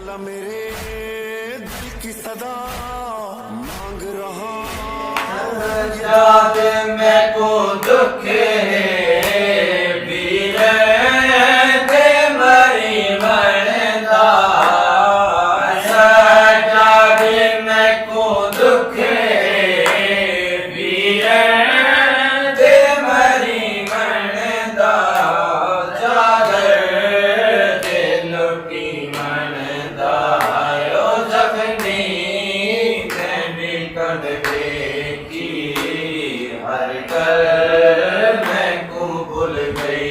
मौला मेरे दिल की सदा मांग रहा याद में को दुख है बीरे ते मरी मरदा याद में को दुख है बीरे ते मरी मरदा जागर दिल की मनदा यो जखनी ते भी कद की हर कर मैं को भूल गई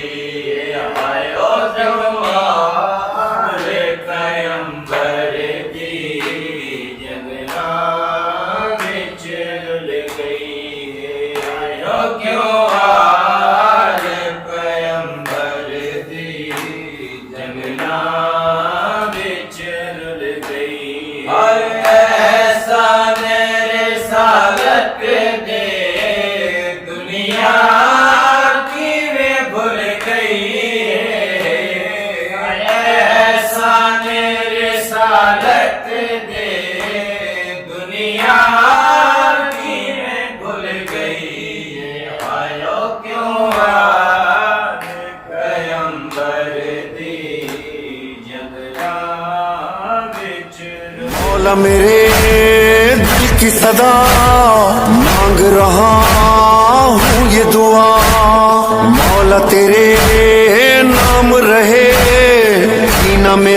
आयो जमारे पैगंबर की जगना विच रुल गई आयो क्यों आज पैगंबर दी जगना विच रुल गई हर ऐसा मेरे सालत दे दुनिया की वे भूल गई ऐसा मेरे सालत दे दुनिया की वे भूल गई आयो क्यों आज पैगंबर दी जगना विच मौला मेरे दिल की सदा मांग रहा हूँ ये दुआ मौला तेरे नाम रहे सीना में